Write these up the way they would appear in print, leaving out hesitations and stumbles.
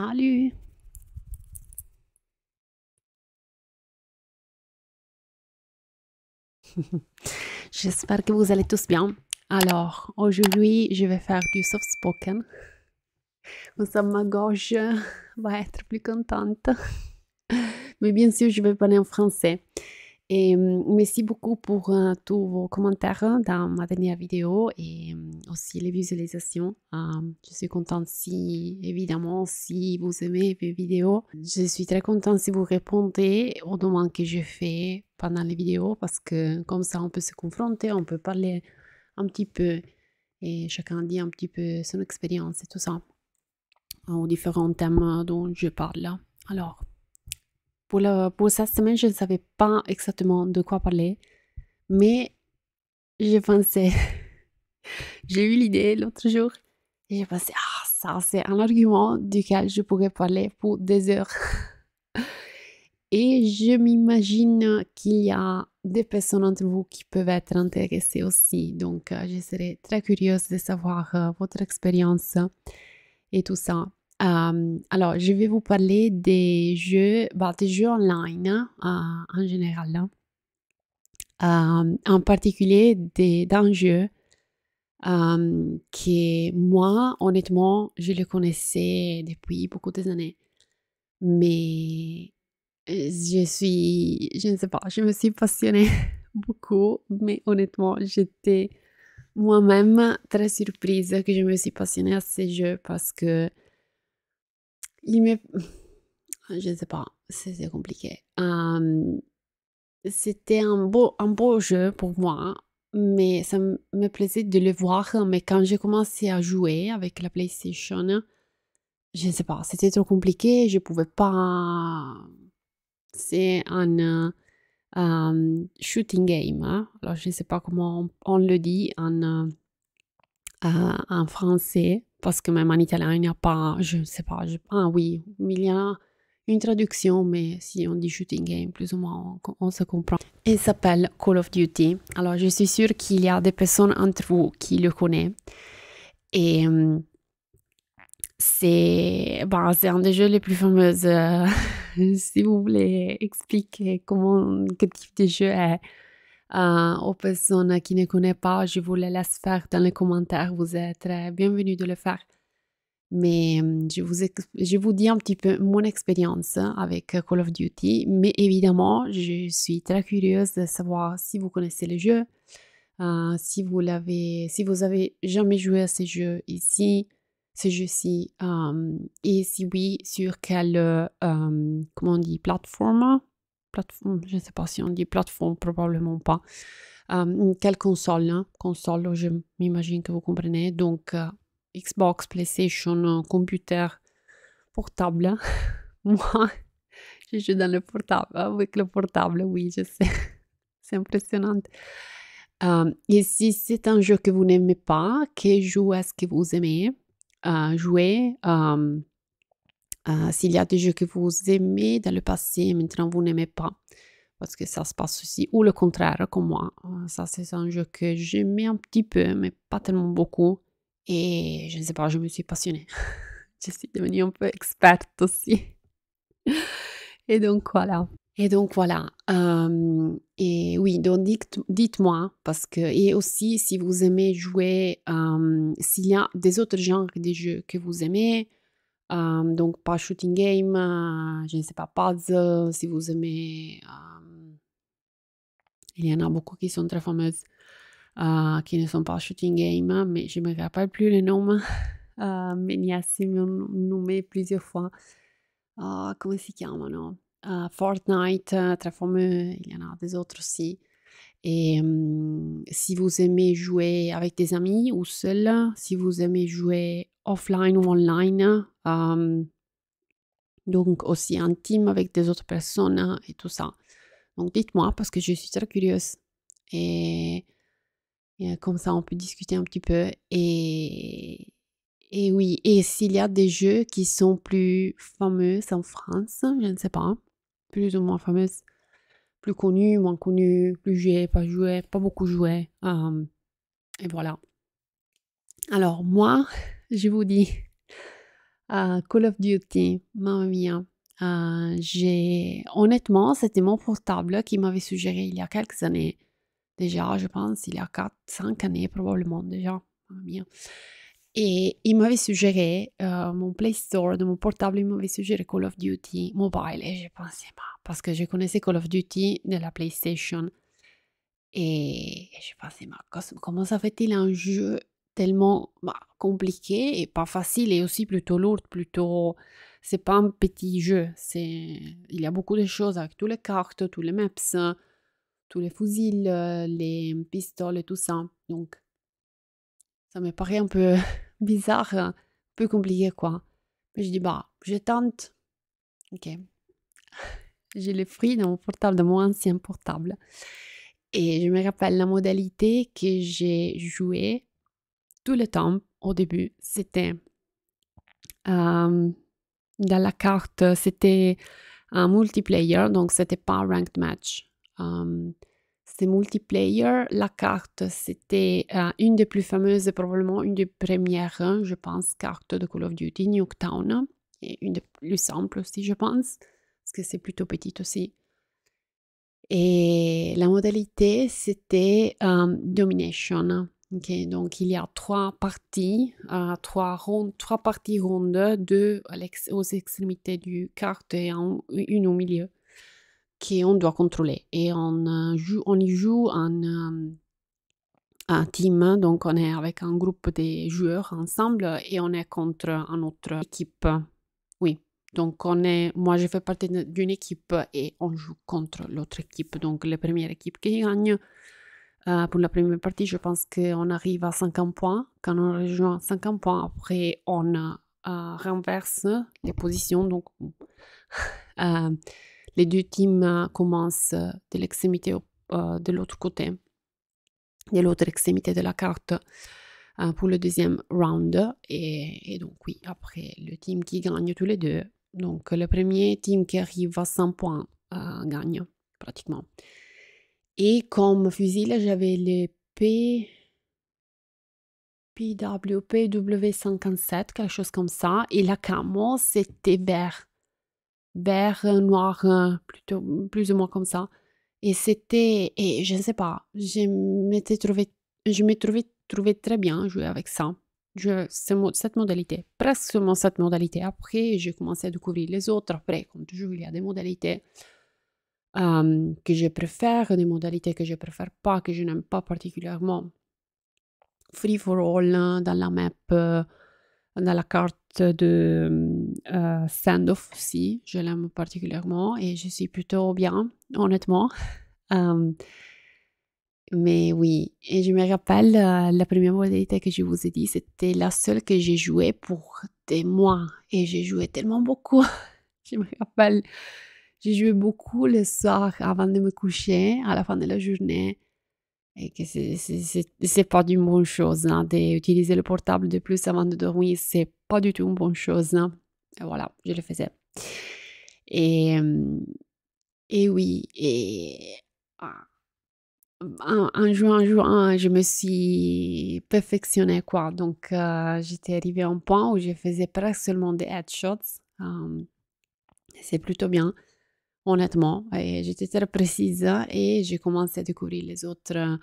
Salut! J'espère que vous allez tous bien. Alors, aujourd'hui, je vais faire du soft spoken. Comme ça, ma gorge va être plus contente. Mais bien sûr, je vais parler en français. Et merci beaucoup pour tous vos commentaires dans ma dernière vidéo et aussi les visualisations. Je suis contente si, évidemment, si vous aimez mes vidéos. Je suis très contente si vous répondez aux demandes que je fais pendant les vidéos parce que comme ça, on peut se confronter, on peut parler un petit peu et chacun dit un petit peu son expérience et tout ça aux différents thèmes dont je parle. Alors, pour cette semaine, je ne savais pas exactement de quoi parler, mais j'ai pensé, j'ai eu l'idée l'autre jour, et j'ai pensé, ah, ça, c'est un argument duquel je pourrais parler pour des heures. Et je m'imagine qu'il y a des personnes entre vous qui peuvent être intéressées aussi. Donc, je serais très curieuse de savoir votre expérience et tout ça. Alors, je vais vous parler des jeux online en général. En particulier d'un jeu qui, moi, honnêtement, je le connaissais depuis beaucoup d'années. Mais je ne sais pas, je me suis passionnée beaucoup, mais honnêtement, j'étais moi-même très surprise que je me suis passionnée à ces jeux parce que il me... Je ne sais pas, c'est compliqué. C'était un beau jeu pour moi, mais ça me plaisait de le voir. Mais quand j'ai commencé à jouer avec la PlayStation, je ne sais pas, c'était trop compliqué. Je pouvais pas. C'est un shooting game, hein. Alors, je ne sais pas comment on le dit en français, parce que même en italien, il n'y a pas, je ne sais pas, ah oui, il y a une traduction, mais si on dit shooting game, plus ou moins, on se comprend. Il s'appelle Call of Duty. Alors, je suis sûre qu'il y a des personnes entre vous qui le connaissent. Et c'est un des jeux les plus fameux. Si vous voulez expliquer quel type de jeu est aux personnes qui ne connaissent pas, je vous le laisse faire dans les commentaires. Vous êtes très bienvenus de le faire. Mais je vous dis un petit peu mon expérience avec Call of Duty. Mais évidemment, je suis très curieuse de savoir si vous connaissez le jeu, si vous avez jamais joué à ces jeux ici, ces jeux-ci, et si oui, sur quelle, comment on dit, plateforme, je ne sais pas si on dit plateforme, probablement pas. Quelle console, hein? Console, je m'imagine que vous comprenez. Donc, Xbox, PlayStation, computer, portable. Moi, je joue dans le portable, avec le portable, oui, je sais. C'est impressionnant. Et si c'est un jeu que vous n'aimez pas, quel jeu est-ce que vous aimez jouer? S'il y a des jeux que vous aimez dans le passé, maintenant vous n'aimez pas, parce que ça se passe aussi, ou le contraire, comme moi. Ça, c'est un jeu que j'aimais un petit peu, mais pas tellement beaucoup. Et je ne sais pas, je me suis passionnée. Je suis devenue un peu experte aussi. Et donc voilà. Et donc voilà. Et oui, donc dites-moi, parce que, et aussi si vous aimez jouer, s'il y a des autres genres de jeux que vous aimez, donc pas shooting game, je ne sais pas, puzzle, si vous aimez, il y en a beaucoup qui sont très fameuses, qui ne sont pas shooting game, hein, mais je ne me rappelle plus le nom. Mais Niassi m'ont nommé plusieurs fois. Come si chiamano? Fortnite, très fameux, il y en a des autres aussi. Et si vous aimez jouer avec des amis ou seul, si vous aimez jouer offline ou online, donc aussi en team avec des autres personnes et tout ça. Donc dites-moi parce que je suis très curieuse. Et, et comme ça, on peut discuter un petit peu. Et oui, et s'il y a des jeux qui sont plus fameux en France, je ne sais pas, plus ou moins fameux, plus connus, moins connus, plus joués, pas beaucoup joués. Et voilà. Alors moi, je vous dis, Call of Duty, mamma mia. Honnêtement, c'était mon portable qui m'avait suggéré il y a quelques années, déjà, je pense, il y a 4, 5 années probablement déjà, mamma mia. Et il m'avait suggéré, mon Play Store de mon portable, il m'avait suggéré Call of Duty Mobile et j'ai pensé, bah, parce que je connaissais Call of Duty de la PlayStation et j'ai pensé, mais comment ça fait-il un jeu tellement bah, compliqué et pas facile et aussi plutôt lourd, plutôt... C'est pas un petit jeu, il y a beaucoup de choses avec toutes les cartes, tous les maps, tous les fusils, les pistoles et tout ça. Donc, ça me paraît un peu bizarre, un peu compliqué, quoi. Mais je dis, bah, je tente. Ok. J'ai le fruit dans mon portable, dans mon ancien portable. Et je me rappelle la modalité que j'ai joué tout le temps au début. C'était dans la carte, c'était un multiplayer, donc c'était pas un ranked match. C'était multiplayer. La carte, c'était une des plus fameuses, probablement une des premières, hein, je pense, cartes de Call of Duty, Nuketown. Et une des plus simples aussi, je pense, parce que c'est plutôt petite aussi. Et la modalité, c'était Domination. Ok, donc il y a 3 parties, 3 parties rondes, deux aux extrémités du carte et une au milieu, qu'on doit contrôler. Et on y joue un team, hein, donc on est avec un groupe de joueurs ensemble et on est contre une autre équipe. Oui, donc moi je fais partie d'une équipe et on joue contre l'autre équipe, donc la première équipe qui gagne. Pour la première partie, je pense qu'on arrive à 50 points. Quand on rejoint 50 points, après on renverse les positions, donc euh, les deux teams commencent de l'extrémité de l'autre côté, de l'autre extrémité de la carte pour le deuxième round. Et donc oui, après le team qui gagne tous les deux, donc le premier team qui arrive à 100 points gagne pratiquement. Et comme fusil, j'avais le PW57, quelque chose comme ça. Et la camo, c'était vert. Vert, noir, plutôt, plus ou moins comme ça. Et je ne sais pas, je me trouvais très bien jouer avec ça. Cette modalité, presque seulement cette modalité. Après, j'ai commencé à découvrir les autres. Après, comme toujours, il y a des modalités que je préfère, des modalités que je préfère pas, que je n'aime pas particulièrement. Free for all dans la map, dans la carte de standoff aussi, je l'aime particulièrement et je suis plutôt bien, honnêtement. Mais oui, et je me rappelle, la première modalité que je vous ai dit, c'était la seule que j'ai jouée pour des mois et j'ai joué tellement beaucoup. Je me rappelle, j'ai joué beaucoup le soir avant de me coucher, à la fin de la journée. Et que c'est pas une bonne chose, hein, d'utiliser le portable de plus avant de dormir, c'est pas du tout une bonne chose, hein. Et voilà, je le faisais. Et, et oui, et ah, en jouant, je me suis perfectionnée, quoi. Donc, j'étais arrivée à un point où je faisais presque seulement des headshots. C'est plutôt bien, honnêtement. Et j'étais très précise et j'ai commencé à découvrir les autres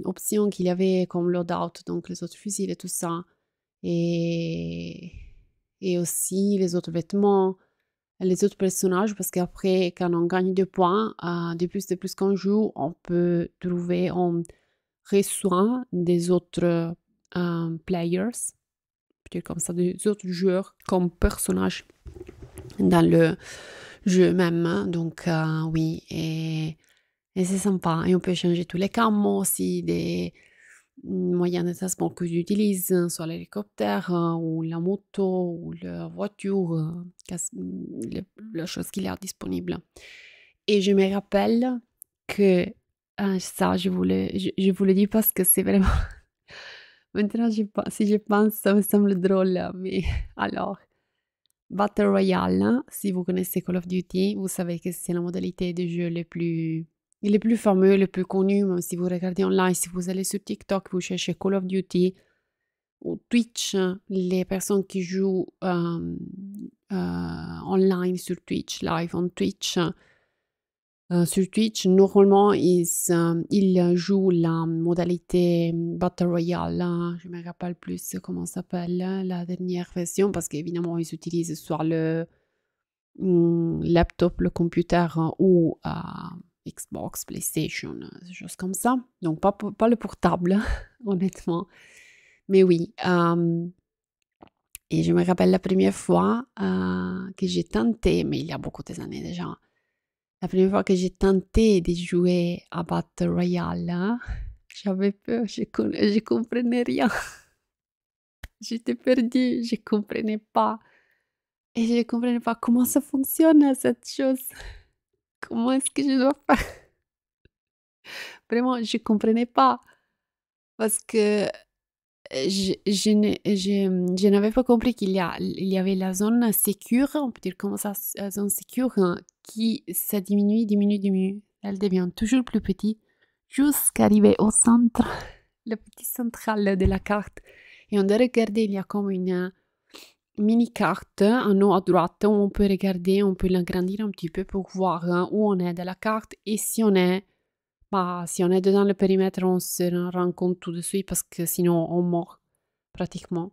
options qu'il y avait comme loadout, donc les autres fusils et tout ça. Et, et aussi les autres vêtements, les autres personnages, parce qu'après, quand on gagne 2 points, de plus qu'on joue, on peut trouver, on reçoit des autres players, peut-être comme ça, des autres joueurs comme personnages dans le jeu même, hein. Donc oui, et c'est sympa. Et on peut changer tous les camos aussi, des moyens de transport que j'utilise, soit l'hélicoptère ou la moto ou la voiture, la chose qu'il y a disponible. Et je me rappelle que ça, je vous le dis parce que c'est vraiment... Maintenant, si je pense, ça me semble drôle, mais alors, Battle Royale, hein, si vous connaissez Call of Duty, vous savez que c'est la modalité de jeu les plus fameux, les plus connus, même si vous regardez online, si vous allez sur TikTok, vous cherchez Call of Duty, ou Twitch, les personnes qui jouent online sur Twitch, live on Twitch, sur Twitch, normalement, ils jouent la modalité Battle Royale, hein. Je me rappelle plus comment s'appelle la dernière version, parce qu'évidemment, ils utilisent soit le laptop, le computer ou Xbox, PlayStation, des choses comme ça. Donc, pas le portable, honnêtement. Mais oui. Et je me rappelle la première fois que j'ai tenté, mais il y a beaucoup d'années déjà, la première fois que j'ai tenté de jouer à Battle Royale, hein, j'avais peur, je comprenais rien. J'étais perdue, je comprenais pas. Et je comprenais pas comment ça fonctionne cette chose. Comment est-ce que je dois faire? Vraiment, je comprenais pas. Parce que je n'avais pas compris il y avait la zone sécure, on peut dire comme ça, la zone sécure, hein, qui ça diminue, diminue, diminue. Elle devient toujours plus petite jusqu'à arriver au centre, le petit central de la carte. Et on doit regarder, il y a comme une mini-carte en haut à droite où on peut regarder, on peut l'agrandir un petit peu pour voir hein, où on est de la carte et si on est, bah, si on est dedans le périmètre, on se rend compte tout de suite parce que sinon on meurt pratiquement.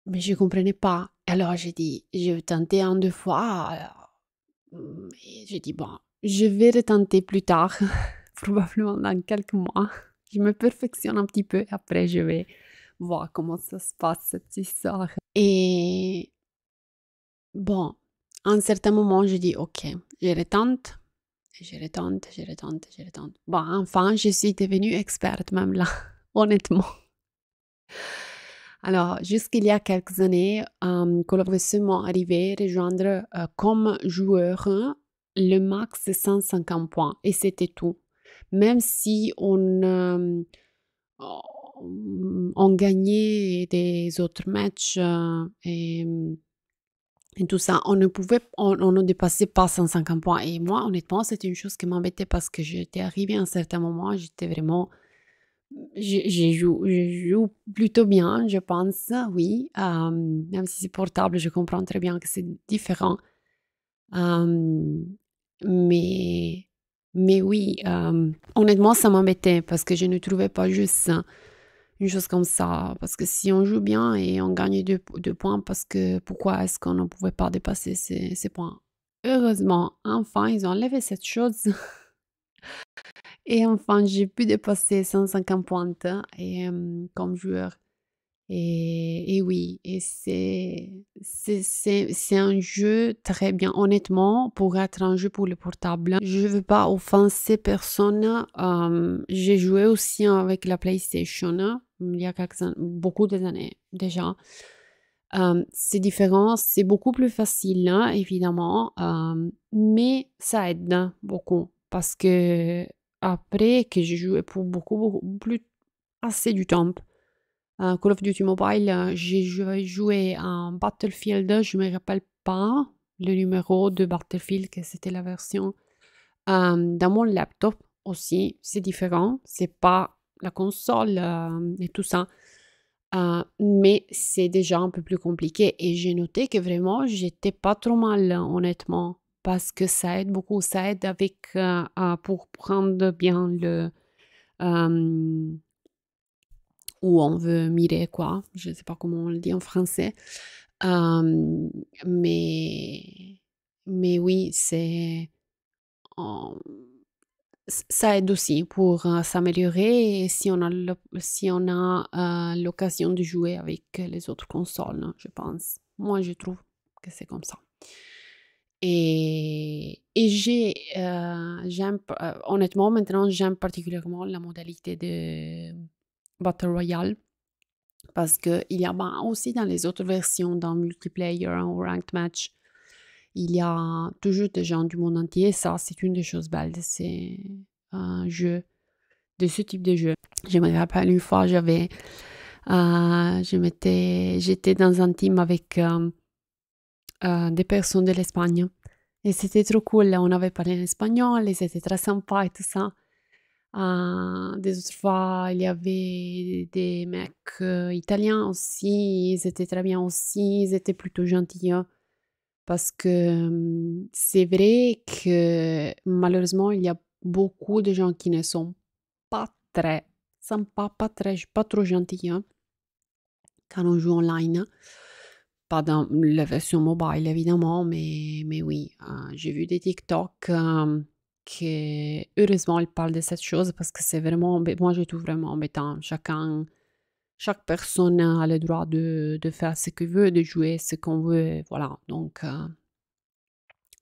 Mais je ne comprenais pas. Alors j'ai dit, je vais tenter un, deux fois. Et j'ai dit, bon, je vais retenter plus tard, probablement dans quelques mois. Je me perfectionne un petit peu, après je vais voir comment ça se passe cette histoire. Et bon, à un certain moment, je dis, ok, je retente, je retente, je retente, je retente. Bon, enfin, je suis devenue experte même là, honnêtement. Alors, jusqu'il y a quelques années, Call of Duty m'est arrivé rejoindre comme joueur le max de 150 points et c'était tout. Même si on gagnait des autres matchs et tout ça, on ne dépassait pas 150 points. Et moi, honnêtement, c'était une chose qui m'embêtait parce que j'étais arrivée à un certain moment, j'étais vraiment je joue plutôt bien, je pense, oui. Même si c'est portable, je comprends très bien que c'est différent. Mais, mais oui, honnêtement, ça m'embêtait parce que je ne trouvais pas juste une chose comme ça. Parce que si on joue bien et on gagne deux points, parce que pourquoi est-ce qu'on ne pouvait pas dépasser ces points? Heureusement, enfin, ils ont enlevé cette chose. Et enfin, j'ai pu dépasser 150 points et, comme joueur. Et oui, et c'est un jeu très bien. Honnêtement, pour être un jeu pour le portable, je ne veux pas offenser personne. J'ai joué aussi avec la PlayStation il y a beaucoup d'années déjà. C'est différent, c'est beaucoup plus facile, hein, évidemment, mais ça aide beaucoup parce que après que j'ai joué pour beaucoup plus assez du temps. Call of Duty Mobile, j'ai joué en Battlefield, je me rappelle pas le numéro de Battlefield, que c'était la version. Dans mon laptop aussi, c'est différent, c'est pas la console et tout ça. Mais c'est déjà un peu plus compliqué et j'ai noté que vraiment j'étais pas trop mal honnêtement parce que ça aide beaucoup, ça aide avec pour prendre bien le où on veut mirer quoi, je ne sais pas comment on le dit en français. Euh, mais mais oui, euh, ça aide aussi pour s'améliorer et si on a l'occasion de jouer avec les autres consoles, hein, je pense. Moi, je trouve que c'est comme ça. Et honnêtement, maintenant, j'aime particulièrement la modalité de Battle Royale parce qu'il y a aussi dans les autres versions, dans multiplayer ou ranked match, il y a toujours des gens du monde entier. Ça, c'est une des choses belles de ces jeux, de ce type de jeu. Je me rappelle une fois, j'étais dans un team avec des personnes de l'Espagne. Et c'était trop cool. On avait parlé en espagnol et c'était très sympa et tout ça. Des autres fois, il y avait des mecs italiens aussi, ils étaient très bien aussi, ils étaient plutôt gentils, hein, parce que c'est vrai que malheureusement, il y a beaucoup de gens qui ne sont pas très sympas, pas trop gentils, hein, quand on joue online. Pas dans la version mobile évidemment, mais oui, j'ai vu des TikTok que heureusement ils parlent de cette chose parce que c'est vraiment, moi je trouve vraiment embêtant. Chaque personne a le droit de faire ce qu'il veut, de jouer ce qu'on veut, voilà. Donc,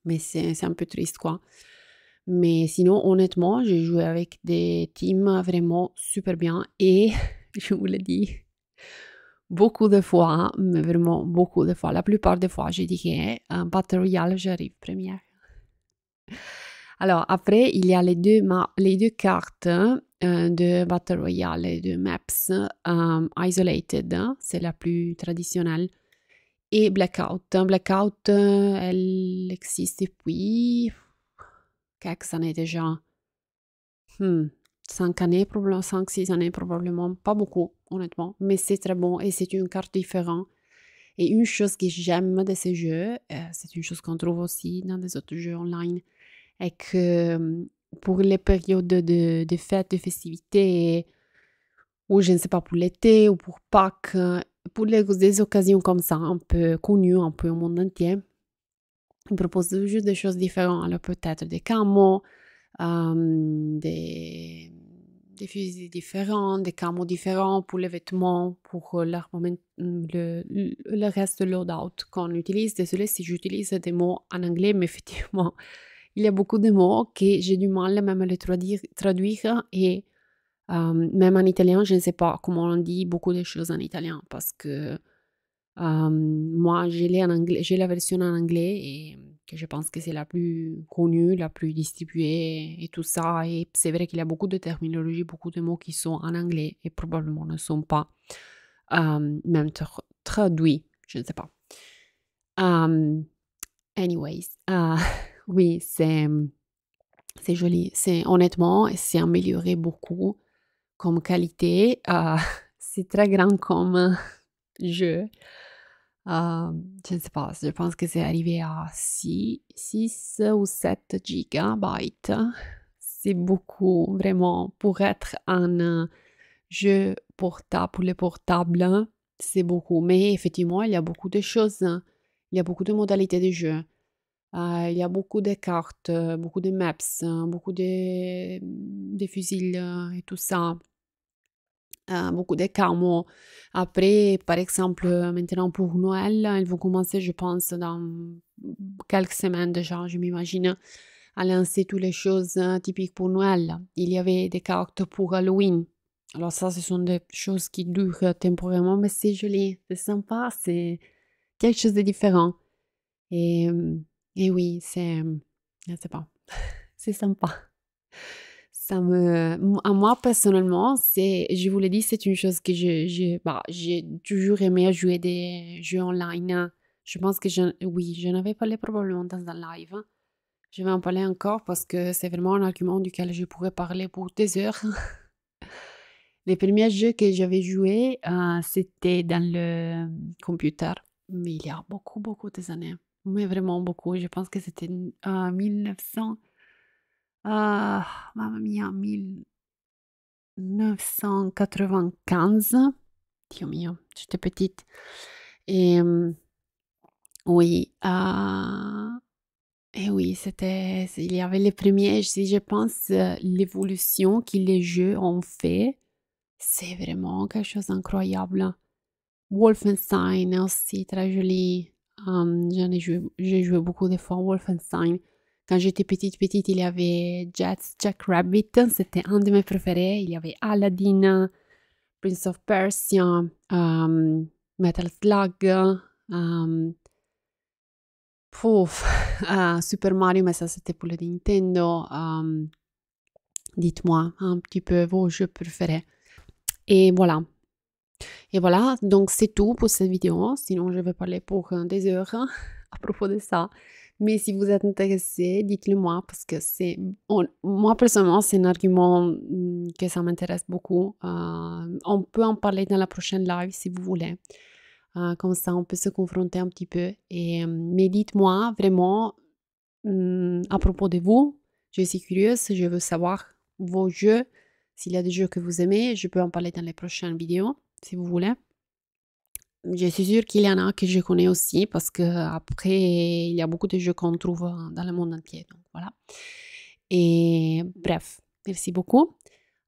mais c'est un peu triste quoi. Mais sinon, honnêtement, j'ai joué avec des teams vraiment super bien et je vous le dis, beaucoup de fois, mais vraiment beaucoup de fois, la plupart des fois, je dirais, un Battle Royale, j'arrive première. Alors après, il y a les deux cartes de Battle Royale, les deux maps, Isolated, hein, c'est la plus traditionnelle, et Blackout. Blackout, elle existe depuis quelques années déjà. 5 années, probablement 5-6 années probablement, pas beaucoup honnêtement, mais c'est très bon et c'est une carte différente. Et une chose que j'aime de ces jeux, c'est une chose qu'on trouve aussi dans des autres jeux online, est que pour les périodes de fêtes, de festivités, ou je ne sais pas, pour l'été ou pour Pâques, pour des occasions comme ça, un peu connues un peu au monde entier, ils proposent juste des choses différentes. Alors peut-être des camos, des, des fusils différents, des camos différents pour les vêtements, pour le reste de loadout qu'on utilise. Désolée si j'utilise des mots en anglais, mais effectivement, il y a beaucoup de mots que j'ai du mal même à les traduire et même en italien, je ne sais pas comment on dit beaucoup de choses en italien parce que moi, j'ai la version en anglais et que je pense que c'est la plus connue, la plus distribuée et tout ça. Et c'est vrai qu'il y a beaucoup de terminologie, beaucoup de mots qui sont en anglais et probablement ne sont pas même traduits, je ne sais pas. Anyways, oui, c'est joli. Honnêtement, c'est amélioré beaucoup comme qualité. C'est très grand comme jeu. Je ne sais pas, je pense que c'est arrivé à 6 ou 7 gigabytes. C'est beaucoup, vraiment, pour être un jeu portable, pour les portables, c'est beaucoup. Mais effectivement, il y a beaucoup de choses, hein. Il y a beaucoup de modalités de jeu. Il y a beaucoup de cartes, beaucoup de maps, beaucoup de fusils et tout ça. Beaucoup de camo. Après, par exemple, maintenant pour Noël, ils vont commencer, je pense, dans quelques semaines déjà, je m'imagine, à lancer toutes les choses typiques pour Noël. Il y avait des cartes pour Halloween. Alors ça, ce sont des choses qui durent temporairement, mais c'est joli, c'est sympa, c'est quelque chose de différent. Et, et oui, je sais pas, c'est sympa. À moi personnellement, je vous l'ai dit, c'est une chose que j'ai toujours aimé jouer des jeux online. Je pense que oui, j'en avais parlé probablement dans un live. Je vais en parler encore parce que c'est vraiment un argument duquel je pourrais parler pour des heures. Les premiers jeux que j'avais joués, c'était dans le computer, mais il y a beaucoup, beaucoup des années. Mais vraiment beaucoup. Je pense que c'était en 1900. Mamma mia, 1995. Dio mio, j'étais petite. Et oui, et oui, il y avait les premiers, si je pense, l'évolution que les jeux ont fait, c'est vraiment quelque chose d'incroyable. Wolfenstein aussi, très joli. J'ai joué beaucoup de fois à Wolfenstein. Quand j'étais petite, il y avait Jack Rabbit, c'était un de mes préférés. Il y avait Aladdin, Prince of Persia, Metal Slug, pouf, Super Mario, mais ça c'était pour le Nintendo. Dites-moi un petit peu vos jeux préférés. Et voilà. Et voilà, donc c'est tout pour cette vidéo. Sinon, je vais parler pour des heures à propos de ça. Mais si vous êtes intéressé, dites-le moi parce que moi personnellement, c'est un argument que ça m'intéresse beaucoup. On peut en parler dans la prochaine live si vous voulez. Comme ça, on peut se confronter un petit peu. Mais dites-moi vraiment à propos de vous. Je suis curieuse, je veux savoir vos jeux. S'il y a des jeux que vous aimez, je peux en parler dans les prochaines vidéos si vous voulez. Je suis sûre qu'il y en a que je connais aussi parce que après il y a beaucoup de jeux qu'on trouve dans le monde entier. Donc voilà. Et bref, merci beaucoup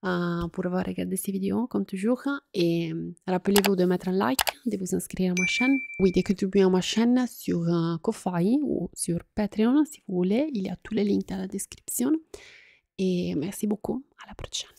pour avoir regardé ces vidéos comme toujours. Et rappelez-vous de mettre un like, de vous inscrire à ma chaîne. Oui, de contribuer à ma chaîne sur Ko-Fi ou sur Patreon si vous voulez. Il y a tous les liens dans la description. Et merci beaucoup. À la prochaine.